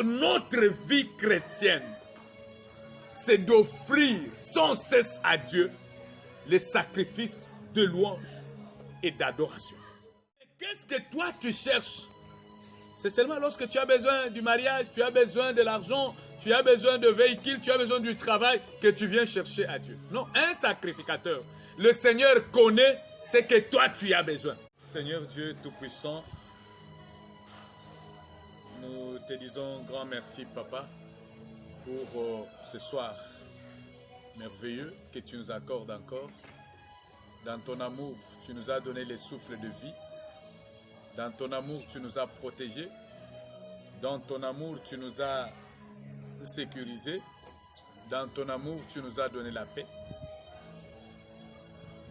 notre vie chrétienne, c'est d'offrir sans cesse à Dieu les sacrifices de louange et d'adoration. Qu'est-ce que toi tu cherches? C'est seulement lorsque tu as besoin du mariage, tu as besoin de l'argent, tu as besoin de véhicules, tu as besoin du travail que tu viens chercher à Dieu. Non, un sacrificateur. Le Seigneur connaît ce que toi tu as besoin. Seigneur Dieu Tout-Puissant, nous te disons grand merci, Papa, pour ce soir merveilleux que tu nous accordes encore. Dans ton amour, tu nous as donné les souffles de vie. Dans ton amour, tu nous as protégés. Dans ton amour, tu nous as sécurisés. Dans ton amour, tu nous as donné la paix.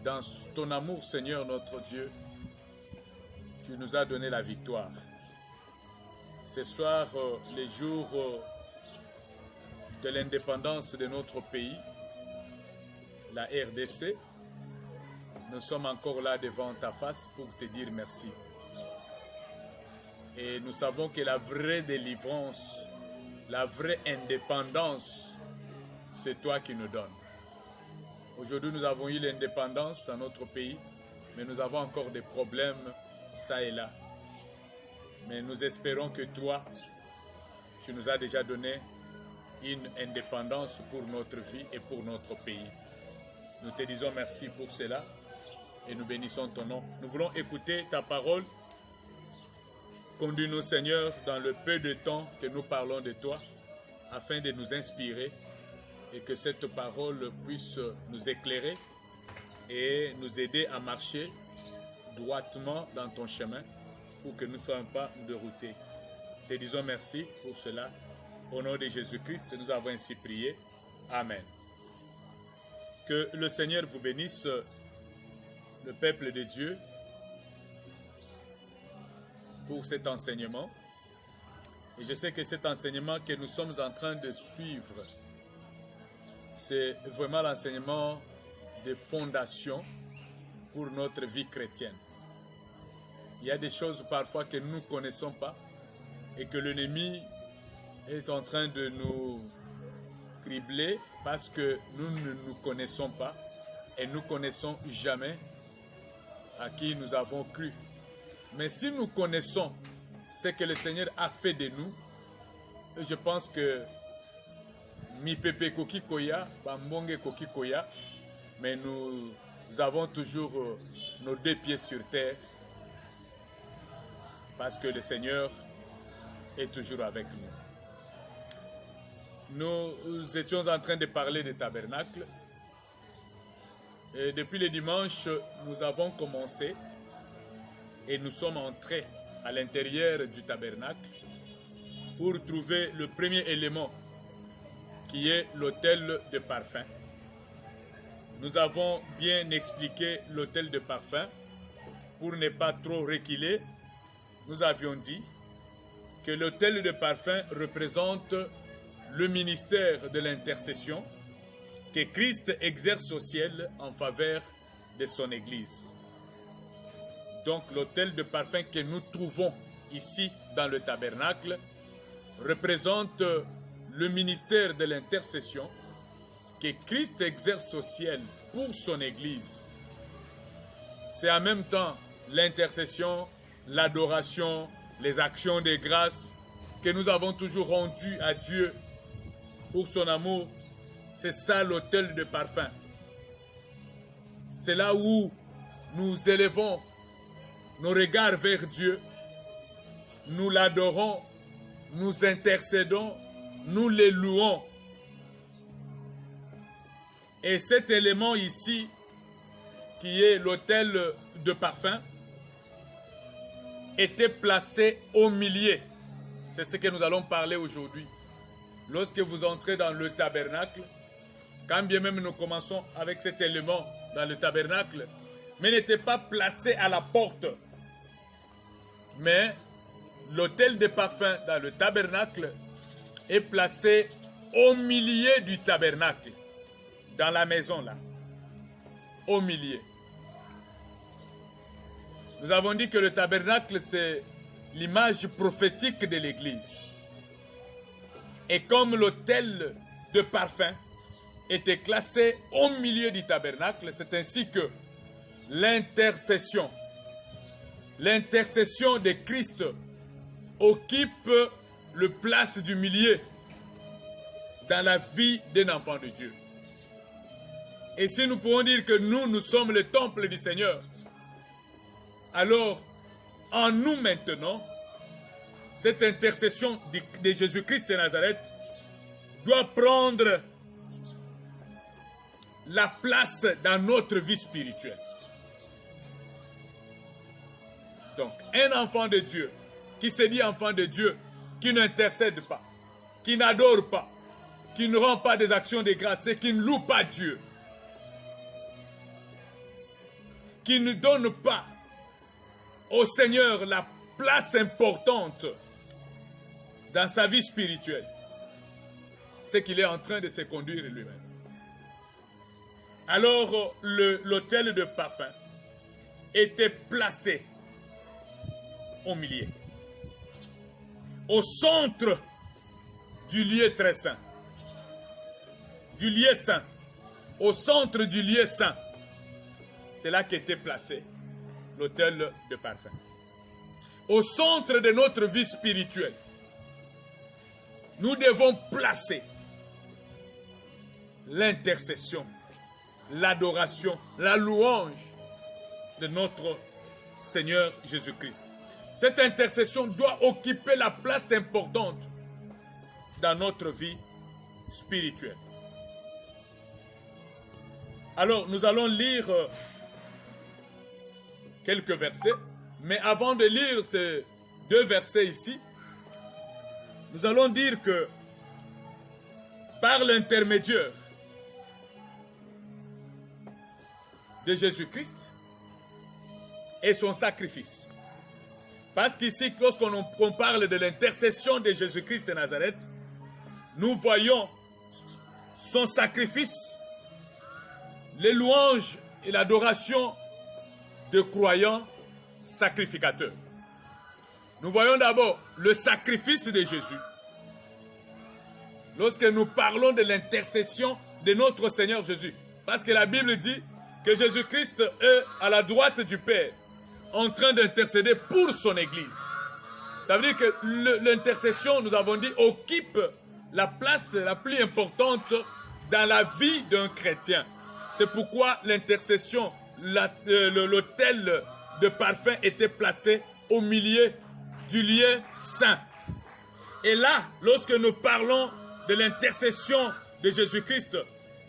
Dans ton amour, Seigneur notre Dieu, tu nous as donné la victoire. Ce soir, les jours de l'indépendance de notre pays, la RDC, nous sommes encore là devant ta face pour te dire merci. Et nous savons que la vraie délivrance, la vraie indépendance, c'est toi qui nous donnes. Aujourd'hui, nous avons eu l'indépendance dans notre pays, mais nous avons encore des problèmes, ça et là. Mais nous espérons que toi, tu nous as déjà donné une indépendance pour notre vie et pour notre pays. Nous te disons merci pour cela et nous bénissons ton nom. Nous voulons écouter ta parole. Conduis-nous, Seigneur, dans le peu de temps que nous parlons de toi, afin de nous inspirer et que cette parole puisse nous éclairer et nous aider à marcher droitement dans ton chemin pour que nous ne soyons pas déroutés. Te disons merci pour cela. Au nom de Jésus-Christ, nous avons ainsi prié. Amen. Que le Seigneur vous bénisse, le peuple de Dieu, pour cet enseignement. Et je sais que cet enseignement que nous sommes en train de suivre, c'est vraiment l'enseignement de fondation pour notre vie chrétienne. Il y a des choses parfois que nous ne connaissons pas et que l'ennemi est en train de nous cribler parce que nous ne nous connaissons pas et nous ne connaissons jamais à qui nous avons cru. Mais si nous connaissons ce que le Seigneur a fait de nous, je pense que mi pepe koki koya, bambonge koki koya, mais nous avons toujours nos deux pieds sur terre parce que le Seigneur est toujours avec nous. Nous étions en train de parler des tabernacles et depuis le dimanche, nous avons commencé et nous sommes entrés à l'intérieur du tabernacle pour trouver le premier élément qui est l'autel de parfum. Nous avons bien expliqué l'autel de parfum. Pour ne pas trop reculer, nous avions dit que l'autel de parfum représente le ministère de l'intercession que Christ exerce au ciel en faveur de son Église. Donc l'autel de parfum que nous trouvons ici dans le tabernacle représente le ministère de l'intercession que Christ exerce au ciel pour son Église. C'est en même temps l'intercession, l'adoration, les actions de grâce que nous avons toujours rendues à Dieu pour son amour. C'est ça l'autel de parfum. C'est là où nous élevons nos regards vers Dieu, nous l'adorons, nous intercédons, nous les louons. Et cet élément ici, qui est l'autel de parfum, était placé au milieu. C'est ce que nous allons parler aujourd'hui. Lorsque vous entrez dans le tabernacle, quand bien même nous commençons avec cet élément dans le tabernacle, mais n'était pas placé à la porte. Mais l'autel de parfum dans le tabernacle est placé au milieu du tabernacle, dans la maison là, au milieu. Nous avons dit que le tabernacle, c'est l'image prophétique de l'Église. Et comme l'autel de parfum était classé au milieu du tabernacle, c'est ainsi que l'intercession de Christ occupe le place du milieu dans la vie d'un enfant de Dieu. Et si nous pouvons dire que nous sommes le temple du Seigneur, alors en nous maintenant, cette intercession de Jésus-Christ de Nazareth doit prendre la place dans notre vie spirituelle. Donc, un enfant de Dieu qui se dit enfant de Dieu, qui n'intercède pas, qui n'adore pas, qui ne rend pas des actions de grâce et qui ne loue pas Dieu, qui ne donne pas au Seigneur la place importante dans sa vie spirituelle, c'est qu'il est en train de se conduire lui-même. Alors, l'autel de parfum était placé au milieu, au centre du lieu très saint, du lieu saint, au centre du lieu saint. C'est là qu'était placé l'autel de parfum. Au centre de notre vie spirituelle, nous devons placer l'intercession, l'adoration, la louange de notre Seigneur Jésus-Christ. Cette intercession doit occuper la place importante dans notre vie spirituelle. Alors, nous allons lire quelques versets, mais avant de lire ces deux versets ici, nous allons dire que par l'intermédiaire de Jésus-Christ et son sacrifice, parce qu'ici, lorsqu'on parle de l'intercession de Jésus-Christ de Nazareth, nous voyons son sacrifice, les louanges et l'adoration de croyants sacrificateurs. Nous voyons d'abord le sacrifice de Jésus. Lorsque nous parlons de l'intercession de notre Seigneur Jésus, parce que la Bible dit que Jésus-Christ est à la droite du Père, en train d'intercéder pour son Église. Ça veut dire que l'intercession, nous avons dit, occupe la place la plus importante dans la vie d'un chrétien. C'est pourquoi l'intercession, l'autel de parfum était placé au milieu du lieu saint. Et là, lorsque nous parlons de l'intercession de Jésus-Christ,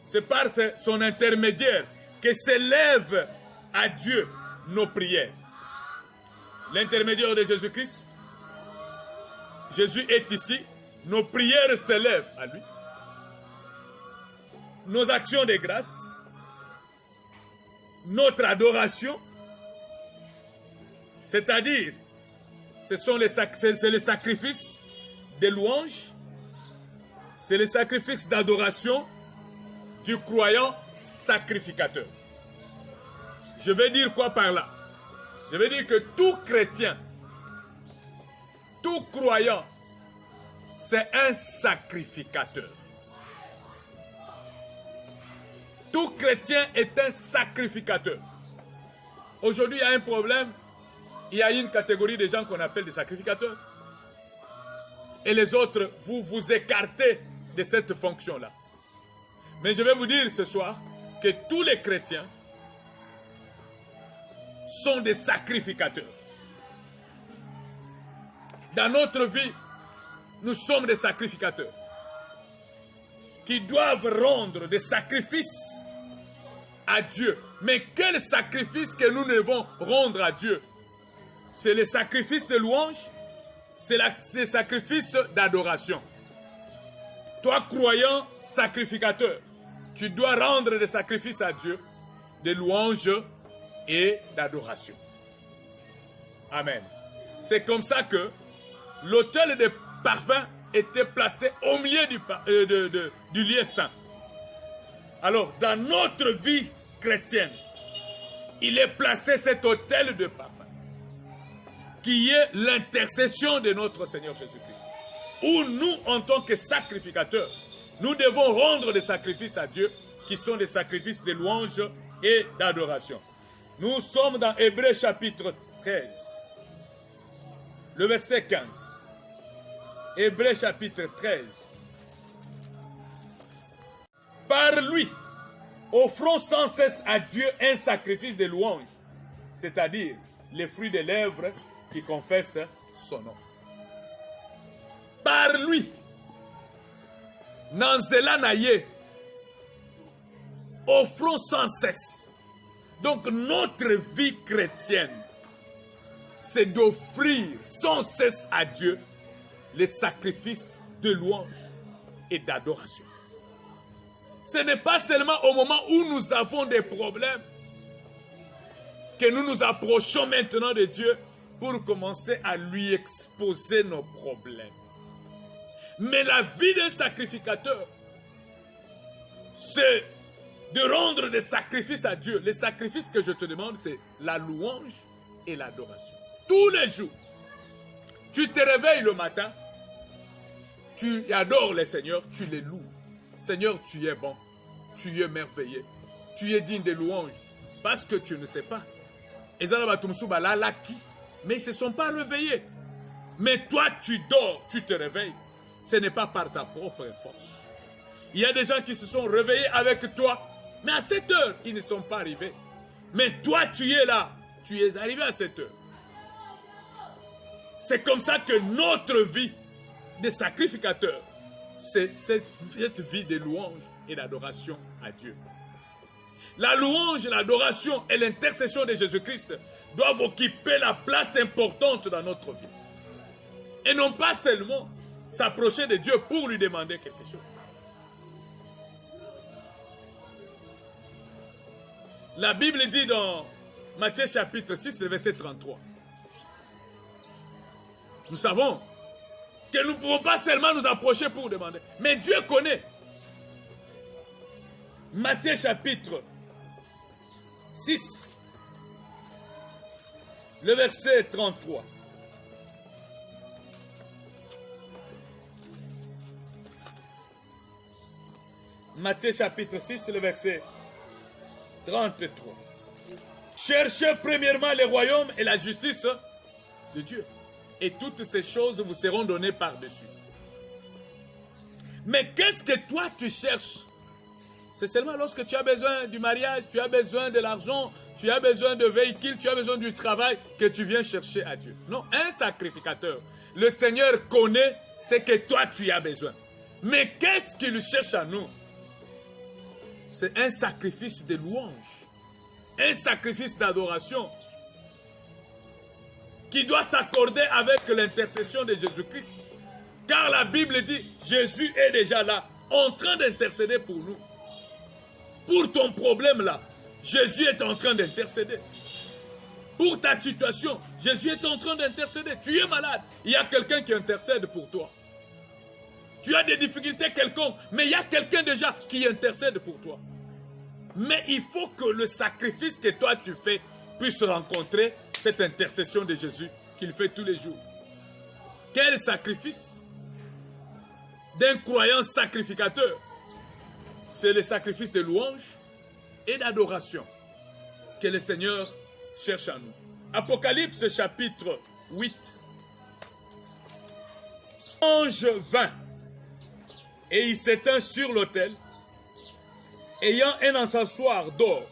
c'est par son intermédiaire que s'élèvent à Dieu nos prières. L'intermédiaire de Jésus-Christ, Jésus est ici, nos prières s'élèvent à lui. Nos actions de grâce, notre adoration, c'est-à-dire, c'est le sacrifice de louange, c'est le sacrifice d'adoration du croyant sacrificateur. Je vais dire quoi par là? Je veux dire que tout chrétien, tout croyant, c'est un sacrificateur. Tout chrétien est un sacrificateur. Aujourd'hui, il y a un problème. Il y a une catégorie de gens qu'on appelle des sacrificateurs. Et les autres, vous vous écartez de cette fonction-là. Mais je vais vous dire ce soir que tous les chrétiens sont des sacrificateurs. Dans notre vie, nous sommes des sacrificateurs qui doivent rendre des sacrifices à Dieu. Mais quel sacrifice que nous devons rendre à Dieu? C'est le sacrifice de louange, c'est le sacrifice d'adoration. Toi, croyant sacrificateur, tu dois rendre des sacrifices à Dieu, de louange et d'adoration. Amen. C'est comme ça que l'autel de parfum était placé au milieu du lieu saint. Alors, dans notre vie chrétienne, il est placé cet autel de parfum, qui est l'intercession de notre Seigneur Jésus-Christ. où nous, en tant que sacrificateurs, nous devons rendre des sacrifices à Dieu qui sont des sacrifices de louange et d'adoration. Nous sommes dans Hébreux chapitre 13, le verset 15. Hébreux chapitre 13. Par lui, offrons sans cesse à Dieu un sacrifice de louange, c'est-à-dire les fruits des lèvres qui confessent son nom. Par lui, Nanzela Naye, offrons sans cesse. Donc notre vie chrétienne, c'est d'offrir sans cesse à Dieu les sacrifices de louange et d'adoration. Ce n'est pas seulement au moment où nous avons des problèmes que nous nous approchons maintenant de Dieu pour commencer à lui exposer nos problèmes. Mais la vie d'un sacrificateur, c'est de rendre des sacrifices à Dieu. Les sacrifices que je te demande, c'est la louange et l'adoration. Tous les jours, tu te réveilles le matin, tu adores le Seigneur, tu les loues. Seigneur, tu es bon, tu es merveilleux, tu es digne de louange. Parce que tu ne sais pas. Mais ils ne se sont pas réveillés. Mais toi, tu dors, tu te réveilles. Ce n'est pas par ta propre force. Il y a des gens qui se sont réveillés avec toi, mais à 7 heures, ils ne sont pas arrivés. Mais toi, tu es là, tu es arrivé à 7 heures. C'est comme ça que notre vie de sacrificateur, c'est cette vie de louange et d'adoration à Dieu. La louange, l'adoration et l'intercession de Jésus-Christ doivent occuper la place importante dans notre vie. Et non pas seulement s'approcher de Dieu pour lui demander quelque chose. La Bible dit dans Matthieu chapitre 6, le verset 33. Nous savons que nous ne pouvons pas seulement nous approcher pour demander, mais Dieu connaît. Matthieu chapitre 6, le verset 33. Matthieu chapitre 6, le verset 33. Cherchez premièrement le royaume et la justice de Dieu. Et toutes ces choses vous seront données par-dessus. Mais qu'est-ce que toi tu cherches? C'est seulement lorsque tu as besoin du mariage, tu as besoin de l'argent, tu as besoin de véhicules, tu as besoin du travail que tu viens chercher à Dieu. Non, un sacrificateur, le Seigneur connaît ce que toi tu as besoin. Mais qu'est-ce qu'il cherche à nous? C'est un sacrifice de louange, un sacrifice d'adoration qui doit s'accorder avec l'intercession de Jésus-Christ. Car la Bible dit, Jésus est déjà là, en train d'intercéder pour nous. Pour ton problème là, Jésus est en train d'intercéder. Pour ta situation, Jésus est en train d'intercéder. Tu es malade, il y a quelqu'un qui intercède pour toi. Tu as des difficultés quelconques, mais il y a quelqu'un déjà qui intercède pour toi. Mais il faut que le sacrifice que toi tu fais puisse rencontrer cette intercession de Jésus qu'il fait tous les jours. Quel sacrifice d'un croyant sacrificateur? C'est le sacrifice de louange et d'adoration que le Seigneur cherche à nous. Apocalypse chapitre 8. Ange vint et il s'éteint sur l'autel, ayant un encensoir d'or.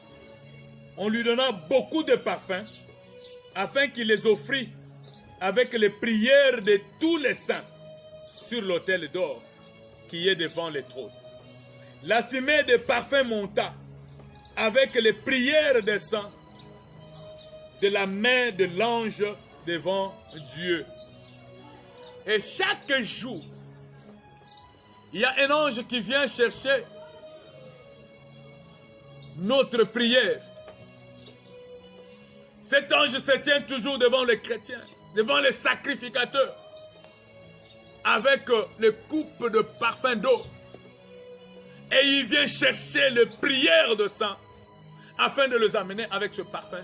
On lui donna beaucoup de parfums, afin qu'il les offrît avec les prières de tous les saints sur l'autel d'or qui est devant le trône. La fumée de parfum monta avec les prières des saints de la main de l'ange devant Dieu. Et chaque jour, il y a un ange qui vient chercher notre prière. Cet ange se tient toujours devant les chrétiens, devant les sacrificateurs, avec les coupes de parfum d'eau. Et il vient chercher les prières de saints, afin de les amener avec ce parfum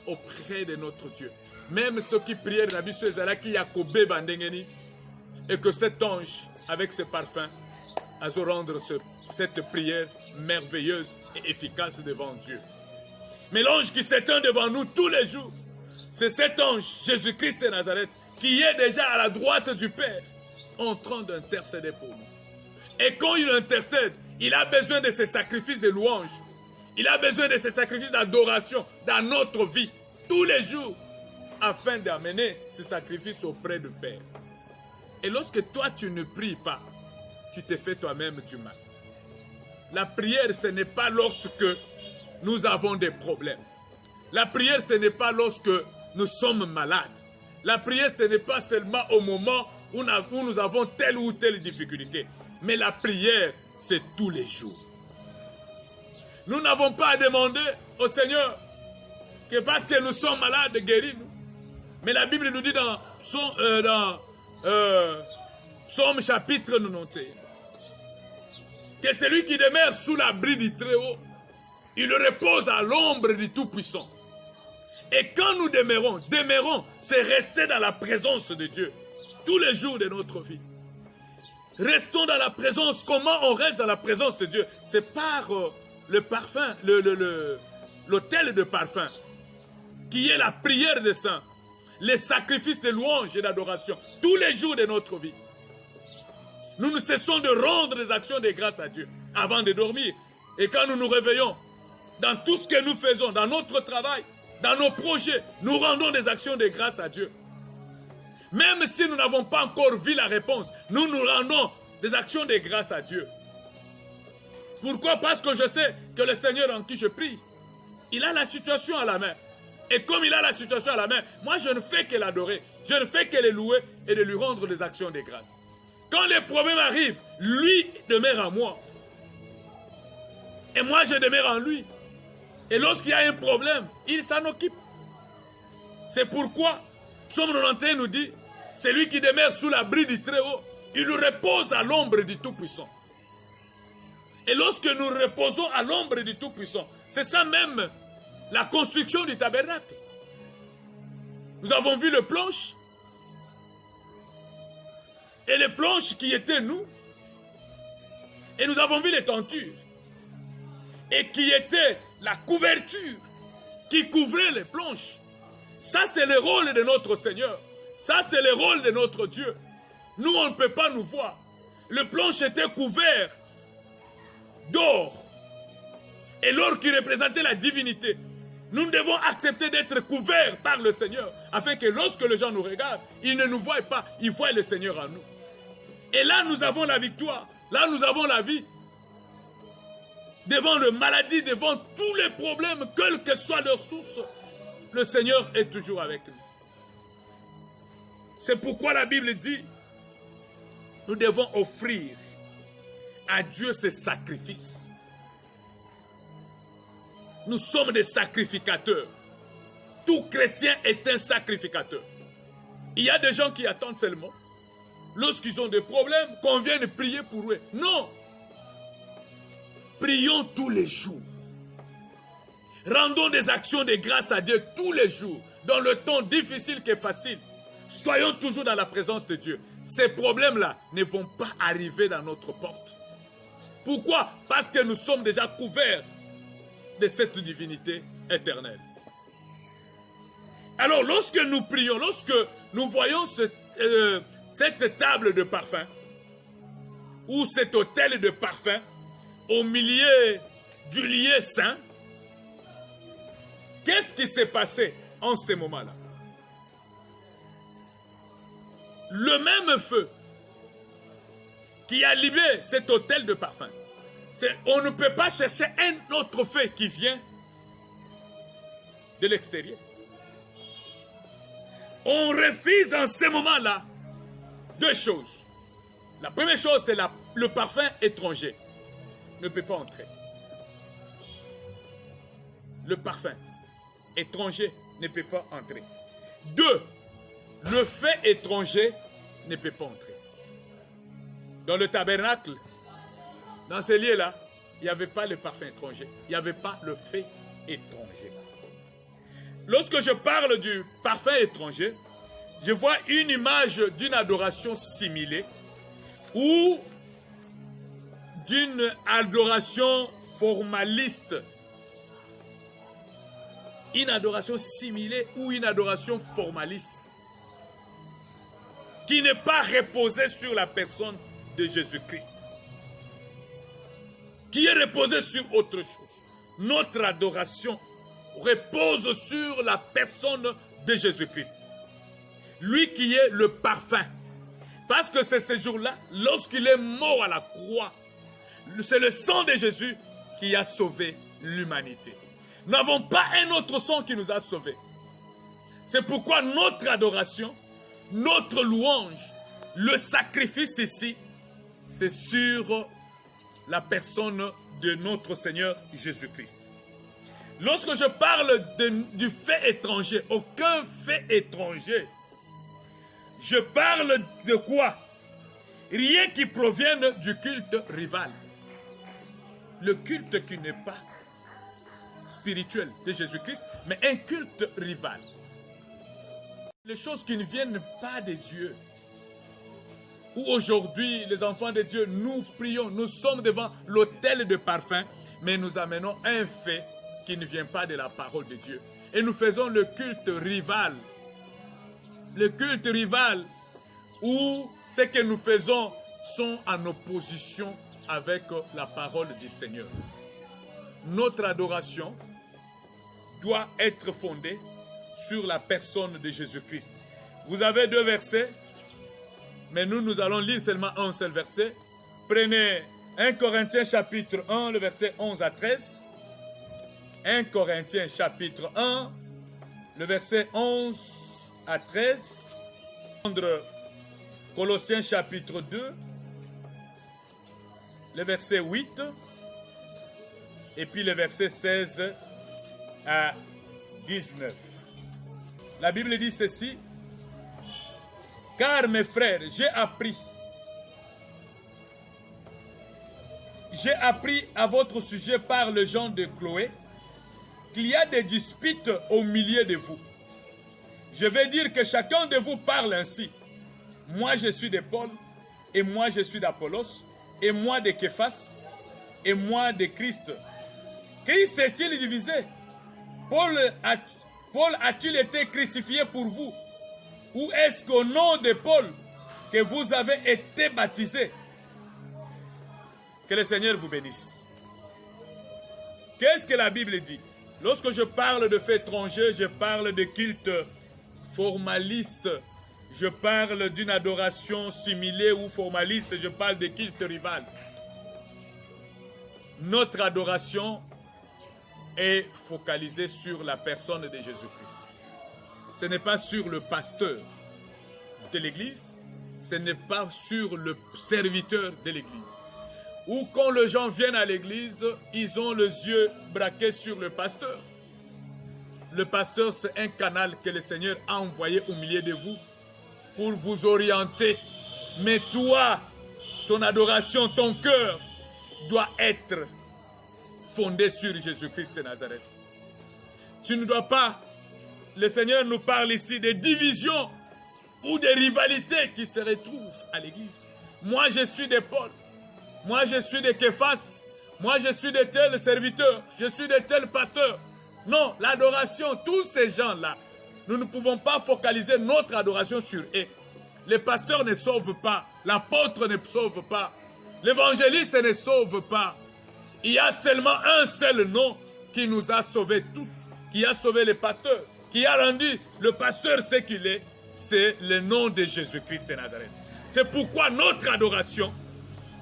auprès de notre Dieu. Même ceux qui priaient, Nabi Suezala qui Yakobe Bandengeni, et que cet ange, avec ses parfums, a rendre cette prière merveilleuse et efficace devant Dieu. Mais l'ange qui s'éteint devant nous tous les jours, c'est cet ange, Jésus-Christ de Nazareth, qui est déjà à la droite du Père, en train d'intercéder pour nous. Et quand il intercède, il a besoin de ces sacrifices de louange. Il a besoin de ces sacrifices d'adoration dans notre vie, tous les jours, afin d'amener ces sacrifices auprès du Père. Et lorsque toi, tu ne pries pas, tu te fais toi-même du mal. La prière, ce n'est pas lorsque nous avons des problèmes. La prière, ce n'est pas lorsque nous sommes malades. La prière, ce n'est pas seulement au moment où nous avons telle ou telle difficulté. Mais la prière, c'est tous les jours. Nous n'avons pas à demander au Seigneur que parce que nous sommes malades, guéris-nous. Mais la Bible nous dit dans Psaume chapitre 91 que celui qui demeure sous l'abri du Très-Haut, il repose à l'ombre du Tout-Puissant. Et quand nous demeurons, c'est rester dans la présence de Dieu tous les jours de notre vie. Restons dans la présence. Comment on reste dans la présence de Dieu? C'est par le parfum, l'autel de parfum, qui est la prière des saints, les sacrifices de louange et d'adoration, tous les jours de notre vie. Nous ne cessons de rendre des actions de grâce à Dieu avant de dormir. Et quand nous nous réveillons, dans tout ce que nous faisons, dans notre travail, dans nos projets, nous rendons des actions de grâce à Dieu. Même si nous n'avons pas encore vu la réponse, nous rendons des actions de grâce à Dieu. Pourquoi? Parce que je sais que le Seigneur en qui je prie, il a la situation à la main. Et comme il a la situation à la main, moi je ne fais que l'adorer, je ne fais que le louer et de lui rendre des actions de grâce. Quand les problèmes arrivent, lui demeure en moi. Et moi je demeure en lui. Et lorsqu'il y a un problème, il s'en occupe. C'est pourquoi Psaume 91 nous dit, celui qui demeure sous l'abri du Très-Haut, il repose à l'ombre du Tout-Puissant. Et lorsque nous reposons à l'ombre du Tout-Puissant, c'est ça même la construction du tabernacle. Nous avons vu les planches. Et les planches qui étaient nous. Et nous avons vu les tentures. Et qui étaient la couverture qui couvrait les planches. Ça, c'est le rôle de notre Seigneur. Ça, c'est le rôle de notre Dieu. Nous, on ne peut pas nous voir. Le planche était couvert d'or. Et l'or qui représentait la divinité. Nous devons accepter d'être couverts par le Seigneur, afin que lorsque les gens nous regardent, ils ne nous voient pas, ils voient le Seigneur en nous. Et là, nous avons la victoire. Là, nous avons la vie. Devant les maladies, devant tous les problèmes, quelle que soit leur source, le Seigneur est toujours avec nous. C'est pourquoi la Bible dit, nous devons offrir à Dieu ses sacrifices. Nous sommes des sacrificateurs. Tout chrétien est un sacrificateur. Il y a des gens qui attendent seulement, lorsqu'ils ont des problèmes, qu'on vienne prier pour eux. Non! Prions tous les jours. Rendons des actions de grâce à Dieu tous les jours, dans le temps difficile que facile. Soyons toujours dans la présence de Dieu. Ces problèmes-là ne vont pas arriver dans notre porte. Pourquoi? Parce que nous sommes déjà couverts de cette divinité éternelle. Alors, lorsque nous prions, lorsque nous voyons cette table de parfum, ou cet autel de parfum, au milieu du lieu saint, qu'est-ce qui s'est passé en ce moment-là? Le même feu qui a allumé cet autel de parfum, on ne peut pas chercher un autre feu qui vient de l'extérieur. On refuse en ce moment-là deux choses. La première chose, c'est le parfum étranger ne peut pas entrer. Le parfum étranger ne peut pas entrer. Deux, le feu étranger ne peut pas entrer. Dans le tabernacle, dans ce lieu-là, il n'y avait pas le parfum étranger. Il n'y avait pas le feu étranger. Lorsque je parle du parfum étranger, je vois une image d'une adoration similée ou d'une adoration formaliste. Une adoration similée ou une adoration formaliste qui n'est pas reposée sur la personne de Jésus-Christ, qui est reposée sur autre chose. Notre adoration repose sur la personne de Jésus-Christ. Lui qui est le parfum. Parce que c'est ce jour-là, lorsqu'il est mort à la croix, c'est le sang de Jésus qui a sauvé l'humanité. Nous n'avons pas un autre sang qui nous a sauvés. C'est pourquoi notre adoration, notre louange, le sacrifice ici, c'est sur la personne de notre Seigneur Jésus-Christ. Lorsque je parle du fait étranger, aucun fait étranger, je parle de quoi? Rien qui provienne du culte rival. Le culte qui n'est pas spirituel de Jésus-Christ, mais un culte rival. Les choses qui ne viennent pas de Dieu. Où aujourd'hui, les enfants de Dieu, nous prions, nous sommes devant l'autel de parfum, mais nous amenons un fait qui ne vient pas de la parole de Dieu. Et nous faisons le culte rival. Le culte rival où ce que nous faisons sont en opposition avec la parole du Seigneur. Notre adoration doit être fondée sur la personne de Jésus-Christ. Vous avez 2 versets, mais nous allons lire seulement un seul verset. Prenez 1 Corinthiens chapitre 1, le verset 11 à 13. 1 Corinthiens chapitre 1, le verset 11 à 13. Colossiens chapitre 2, le verset 8. Et puis le verset 16 à 19. La Bible dit ceci. Car mes frères, j'ai appris à votre sujet par le gens de Chloé qu'il y a des disputes au milieu de vous. Je vais dire que chacun de vous parle ainsi. Moi je suis de Paul, et moi je suis d'Apollos, et moi de Képhas, et moi de Christ. Christ est-il divisé? Paul a-t-il été crucifié pour vous? Ou est-ce qu'au nom de Paul que vous avez été baptisés? Que le Seigneur vous bénisse. Qu'est-ce que la Bible dit? Lorsque je parle de faits étrangers, je parle de culte formaliste. Je parle d'une adoration similée ou formaliste. Je parle de culte rival. Notre adoration est focalisée sur la personne de Jésus-Christ. Ce n'est pas sur le pasteur de l'église, ce n'est pas sur le serviteur de l'église. Ou quand les gens viennent à l'église, ils ont les yeux braqués sur le pasteur. Le pasteur, c'est un canal que le Seigneur a envoyé au milieu de vous pour vous orienter. Mais toi, ton adoration, ton cœur doit être fondé sur Jésus-Christ de Nazareth. Tu ne dois pas. Le Seigneur nous parle ici des divisions ou des rivalités qui se retrouvent à l'église. Moi, je suis de Paul. Moi, je suis de Képhas. Moi, je suis de tel serviteur. Je suis de tel pasteur. Non, l'adoration, tous ces gens-là, nous ne pouvons pas focaliser notre adoration sur eux. Les pasteurs ne sauvent pas. L'apôtre ne sauve pas. L'évangéliste ne sauve pas. Il y a seulement un seul nom qui nous a sauvés tous, qui a sauvé les pasteurs, qui a rendu le pasteur ce qu'il est, c'est le nom de Jésus-Christ de Nazareth. C'est pourquoi notre adoration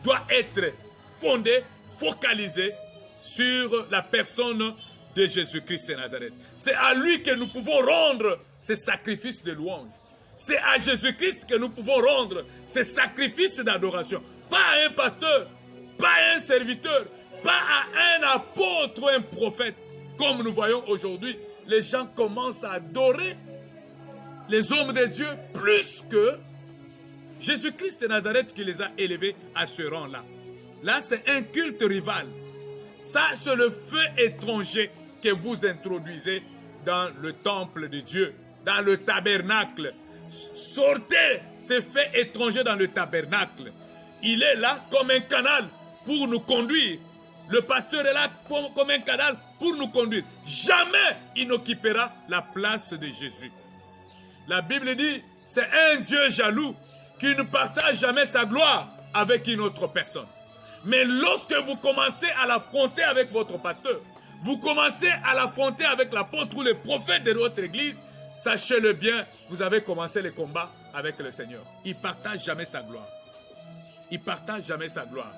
doit être fondée, focalisée sur la personne de Jésus-Christ de Nazareth. C'est à lui que nous pouvons rendre ces sacrifices de louange. C'est à Jésus-Christ que nous pouvons rendre ces sacrifices d'adoration. Pas à un pasteur, pas à un serviteur, pas à un apôtre ou un prophète. Comme nous voyons aujourd'hui, les gens commencent à adorer les hommes de Dieu plus que Jésus-Christ de Nazareth qui les a élevés à ce rang-là. Là, c'est un culte rival. Ça, c'est le feu étranger que vous introduisez dans le temple de Dieu, dans le tabernacle, sortez ces faits étrangers dans le tabernacle. Il est là comme un canal pour nous conduire. Le pasteur est là comme un canal pour nous conduire. Jamais il n'occupera la place de Jésus. La Bible dit, c'est un Dieu jaloux qui ne partage jamais sa gloire avec une autre personne. Mais lorsque vous commencez à l'affronter avec votre pasteur, vous commencez à l'affronter avec l'apôtre ou le prophète de votre église, sachez-le bien, vous avez commencé le combat avec le Seigneur. Il ne partage jamais sa gloire. Il ne partage jamais sa gloire.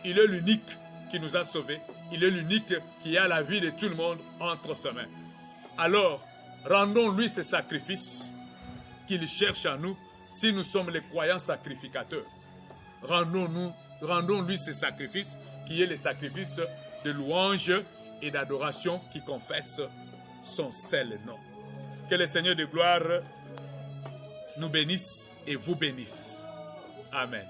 Il est l'unique qui nous a sauvés. Il est l'unique qui a la vie de tout le monde entre ses mains. Alors, rendons-lui ce sacrifice qu'il cherche à nous si nous sommes les croyants sacrificateurs. Rendons-lui ce sacrifice qui est le sacrifice de louange et d'adoration qui confesse son seul nom. Que le Seigneur de gloire nous bénisse et vous bénisse. Amen.